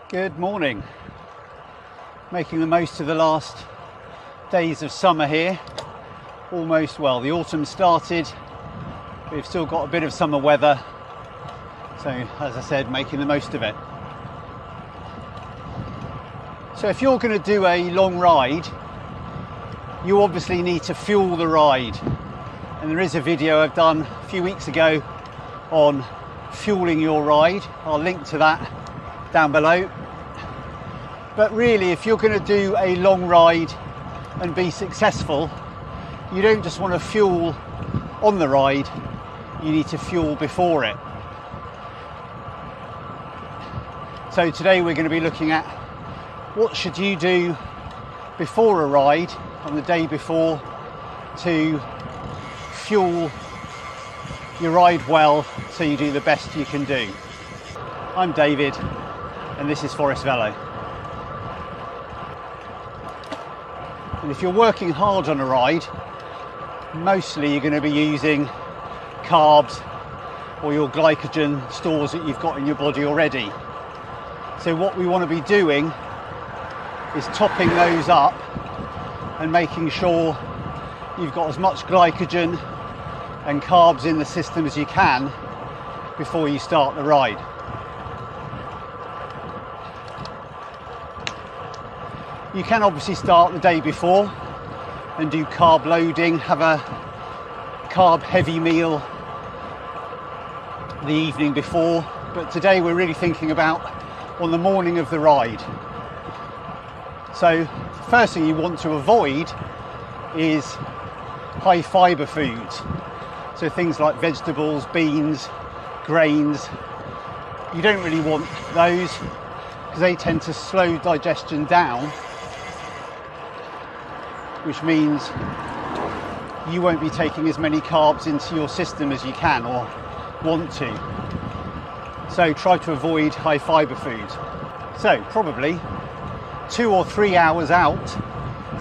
Good morning. Making the most of the last days of summer here. Almost, well, the autumn started. We've still got a bit of summer weather. So, as I said, making the most of it. So if you're going to do a long ride, you obviously need to fuel the ride. And there is a video I've done a few weeks ago on fueling your ride. I'll link to that down below. But really, if you're going to do a long ride and be successful, you don't just want to fuel on the ride, you need to fuel before it. So today we're going to be looking at what should you do before a ride, on the day before, to fuel your ride well so you do the best you can do. I'm David and this is Forest Velo. And if you're working hard on a ride, mostly you're going to be using carbs or your glycogen stores that you've got in your body already. So what we want to be doing is topping those up and making sure you've got as much glycogen and carbs in the system as you can before you start the ride. You can obviously start the day before and do carb loading, have a carb heavy meal the evening before, but today we're really thinking about on the morning of the ride. So the first thing you want to avoid is high fibre foods. So things like vegetables, beans, grains. You don't really want those because they tend to slow digestion down, which means you won't be taking as many carbs into your system as you can or want to. So try to avoid high fibre foods. So probably 2 or 3 hours out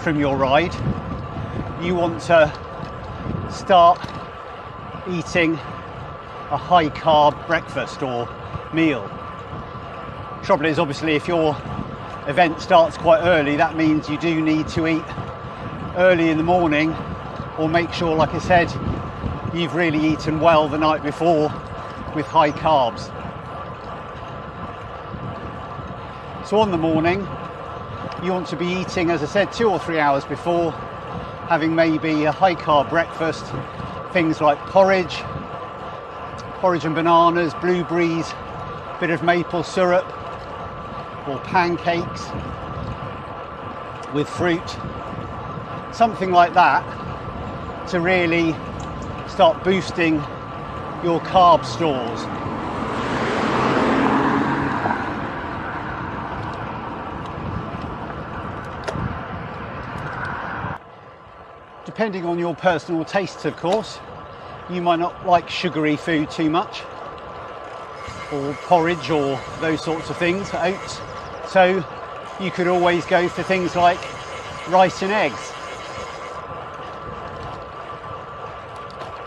from your ride, you want to start eating a high carb breakfast or meal. Trouble is, obviously, if your event starts quite early, that means you do need to eat early in the morning, or make sure, like I said, you've really eaten well the night before with high carbs. So on the morning, you want to be eating, as I said, 2 or 3 hours before, having maybe a high carb breakfast, things like porridge and bananas, blueberries, a bit of maple syrup, or pancakes with fruit, something like that, to really start boosting your carb stores. Depending on your personal tastes, of course, you might not like sugary food too much, or porridge or those sorts of things, oats. So you could always go for things like rice and eggs.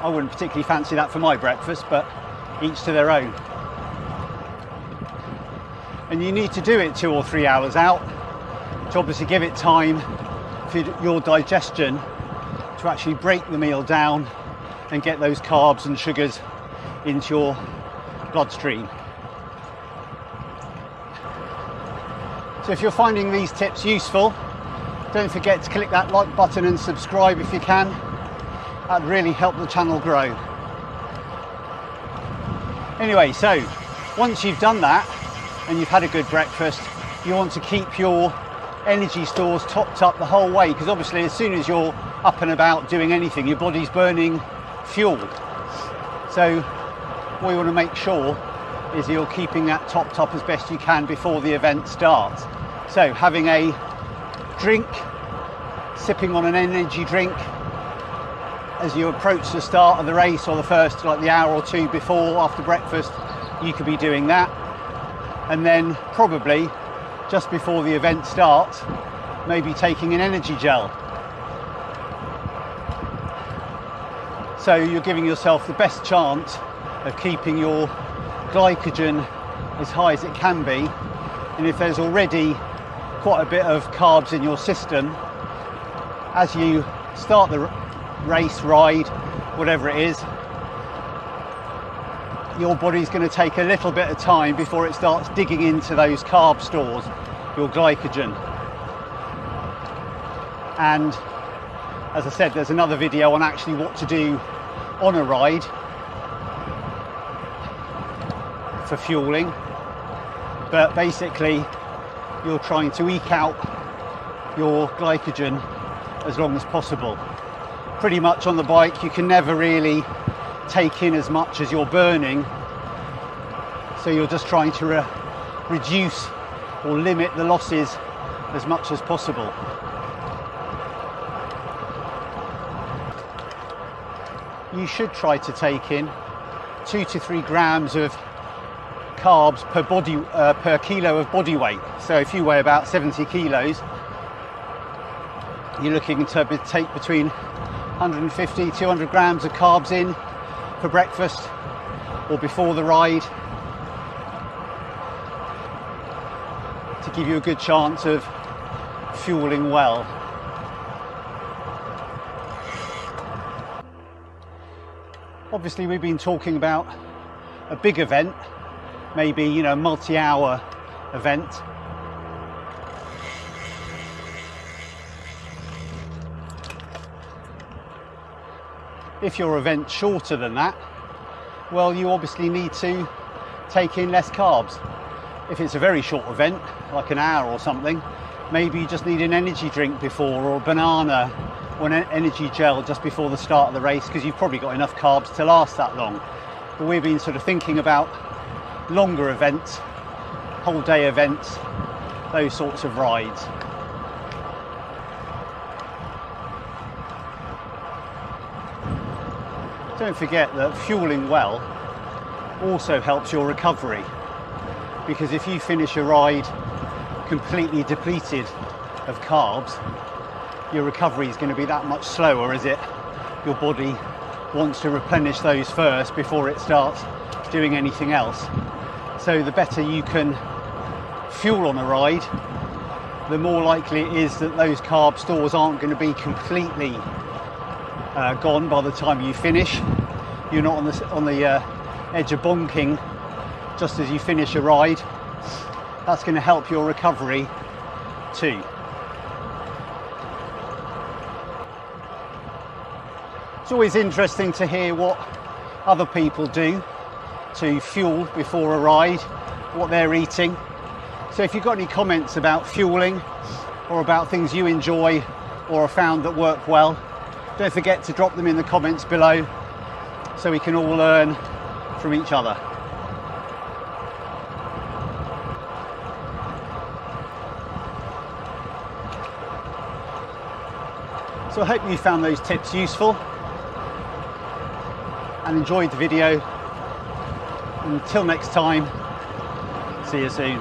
I wouldn't particularly fancy that for my breakfast, but each to their own. And you need to do it 2 or 3 hours out to obviously give it time for your digestion to actually break the meal down and get those carbs and sugars into your bloodstream. So if you're finding these tips useful, don't forget to click that like button and subscribe if you can. That'd really help the channel grow. Anyway, so once you've done that and you've had a good breakfast, you want to keep your energy stores topped up the whole way, because obviously as soon as you're up and about doing anything, your body's burning fuel. So what you want to make sure is you're keeping that topped up as best you can before the event starts. So having a drink, sipping on an energy drink as you approach the start of the race, or the first, like the hour or two before, after breakfast, you could be doing that. And then probably just before the event starts, maybe taking an energy gel. So you're giving yourself the best chance of keeping your glycogen as high as it can be And if there's already quite a bit of carbs in your system, as you start the race, ride, whatever it is, your body's going to take a little bit of time before it starts digging into those carb stores, your glycogen. And as I said, there's another video on actually what to do on a ride for fueling, but basically you're trying to eke out your glycogen as long as possible. Pretty much on the bike you can never really take in as much as you're burning, so you're just trying to reduce or limit the losses as much as possible. You should try to take in 2 to 3 grams of carbs per kilo of body weight. So if you weigh about 70 kilos, you're looking to take between 150, 200 grams of carbs in for breakfast or before the ride, to give you a good chance of fueling well. Obviously we've been talking about a big event, maybe, you know, multi-hour event. If your event's shorter than that, well, you obviously need to take in less carbs. If it's a very short event, like an hour or something, maybe you just need an energy drink before, or a banana or an energy gel just before the start of the race, because you've probably got enough carbs to last that long. But we've been sort of thinking about longer events, whole day events, those sorts of rides. Don't forget that fueling well also helps your recovery, because if you finish a ride completely depleted of carbs, your recovery is going to be that much slower, as your body wants to replenish those first before it starts doing anything else. So the better you can fuel on a ride, the more likely it is that those carb stores aren't going to be completely gone by the time you finish. You're not on the edge of bonking just as you finish a ride. That's going to help your recovery too. It's always interesting to hear what other people do to fuel before a ride, what they're eating. So if you've got any comments about fueling or about things you enjoy or have found that work well, don't forget to drop them in the comments below so we can all learn from each other. So I hope you found those tips useful and enjoyed the video. Until next time, see you soon.